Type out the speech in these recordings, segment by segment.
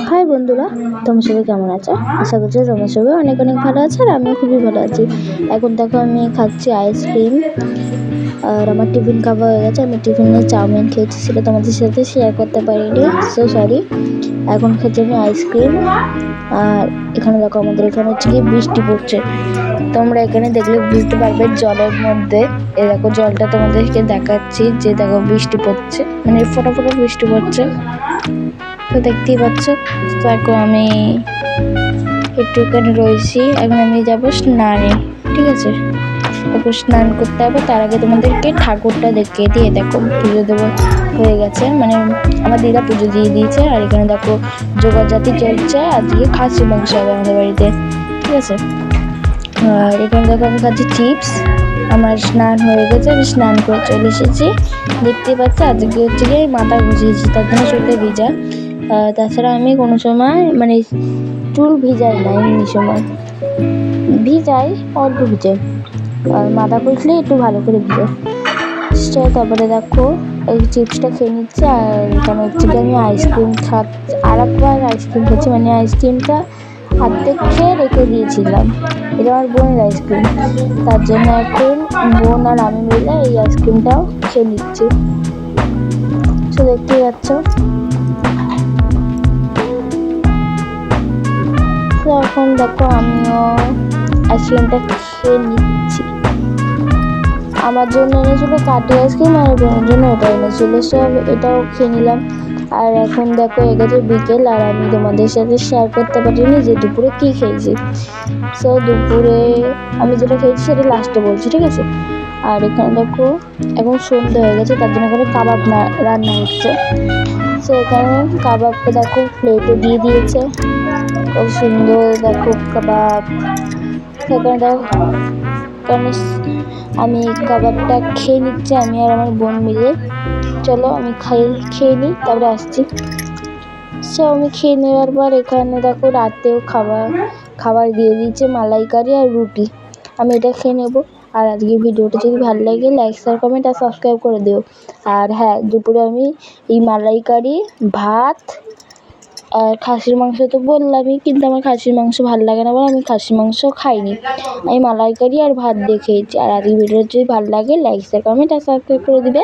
High বন্ধুরা, তোমরা সবাই কেমন আছো? আশা করছি তোমরা সবাই অনেক অনেক ভালো আছো, আর আমিও খুবই ভালো আছি। এখন দেখো আমি খাচ্ছি আইসক্রিম, আর আমার টিফিন খাওয়া হয়ে গেছে। আমি টিফিনে চাউমিন খেয়েছি, সেটা তোমাদের সাথে শেয়ার করতে পারিনি, সো সরি। এখন খাচ্ছি আমি আইসক্রিম। আর এখানে দেখো আমাদের এখানে হচ্ছে কি বৃষ্টি পড়ছে। তোমরা এখানে দেখলে বুঝতে পারবে জলের মধ্যে, এ দেখো জলটা তোমাদেরকে দেখাচ্ছি, যে দেখো বৃষ্টি পড়ছে, মানে ফোঁটা ফোঁটা বৃষ্টি পড়ছে, তো দেখতেই পাচ্ছ। তো এখন আমি একটু এখানে রয়েছি, এখন আমি যাবো স্নানে, ঠিক আছে? তারপর স্নান করতে হবে, তার আগে তোমাদেরকে ঠাকুরটা দেখিয়ে দিয়ে, দেখো পুজো দেওয়া হয়ে গেছে, মানে আমার দিদা পুজো দিয়ে দিয়েছে। আর এখানে দেখো জোগাড়জাতি চলছে, আজকে খাসি মাংস হবে আমাদের বাড়িতে, ঠিক আছে? আর এখানে দেখো আমি খাচ্ছি চিপস। আমার স্নান হয়ে গেছে, আমি স্নান করে চলে এসেছি। দেখতেই পাচ্ছি আজকে হচ্ছে গিয়ে মাথা ভিজিয়েছি, তার জন্য চুলটা ভিজা। তাছাড়া আমি কোনো সময় মানে চুল ভিজাই না, এমনি সময় ভিজাই, অল্প ভিজাই, আর মাথা খুঁজলে একটু ভালো করে ভিজে। তারপরে দেখো এই চিপসটা খেয়ে নিচ্ছি, আর এখানে হচ্ছে কি আমি আইসক্রিম খাচ্ছি, আর একবার আইসক্রিম খাচ্ছি, মানে আইসক্রিমটা অর্ধেক খেয়ে রেখে দিয়েছিলাম। এটা আমার বোনের আইসক্রিম, তার জন্য এখন বোন আর আমি মিলে এই আইসক্রিমটাও খেয়ে নিচ্ছি। তো দেখতেই পাচ্ছ। তো এখন দেখো আমিও আইসক্রিমটা খেয়ে নিচ্ছি। আমার জন্য এনেছিল কাটি আইসক্রিম, আর বোনের জন্য ওটা এনেছিল, সব এটাও খেয়ে নিলাম। আর এখন দেখো এগেছে বিকেল, আর আমি তোমাদের সাথে শেয়ার করতে পারিনি যে দুপুরে কী খেয়েছি। সো দুপুরে আমি যেটা খেয়েছি সেটা লাস্টে বলছি, ঠিক আছে? আর এখানে দেখো এখন সন্ধ্যে হয়ে গেছে, তার জন্য এখানে কাবাব রান্না হচ্ছে। সো এখানে কাবাবটা দেখো প্লেটে দিয়ে দিয়েছে, খুব সুন্দর দেখো কাবাব। সেখানে দেখো আমি কাবাবটা খেয়ে নিচ্ছি, আমি আর আমার বোন মিলে। চলো আমি খেয়ে নিই, তারপরে আসছি। সো আমি খেয়ে নেওয়ার পর এখানে দেখো রাতেও খাবার দিয়ে দিয়েছে, মালাইকারি আর রুটি। আমি এটা খেয়ে নেবো। আর আজকে ভিডিওটা যদি ভালো লাগে লাইক শেয়ার কমেন্ট আর সাবস্ক্রাইব করে দিও। আর হ্যাঁ, দুপুরে আমি এই মালাইকারি, ভাত আর খাসির মাংস তো বললামই, কিন্তু আমার খাসির মাংস ভালো লাগে না বলে আমি খাসির মাংস খাইনি। আমি মালাইকারি আর ভাত দিয়ে খেয়েছি। আর আজকে ভিডিওটা যদি ভালো লাগে লাইক শেয়ার কমেন্ট আর সাবস্ক্রাইব করে দিবে।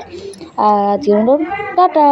আর আজকের মতো টাটা।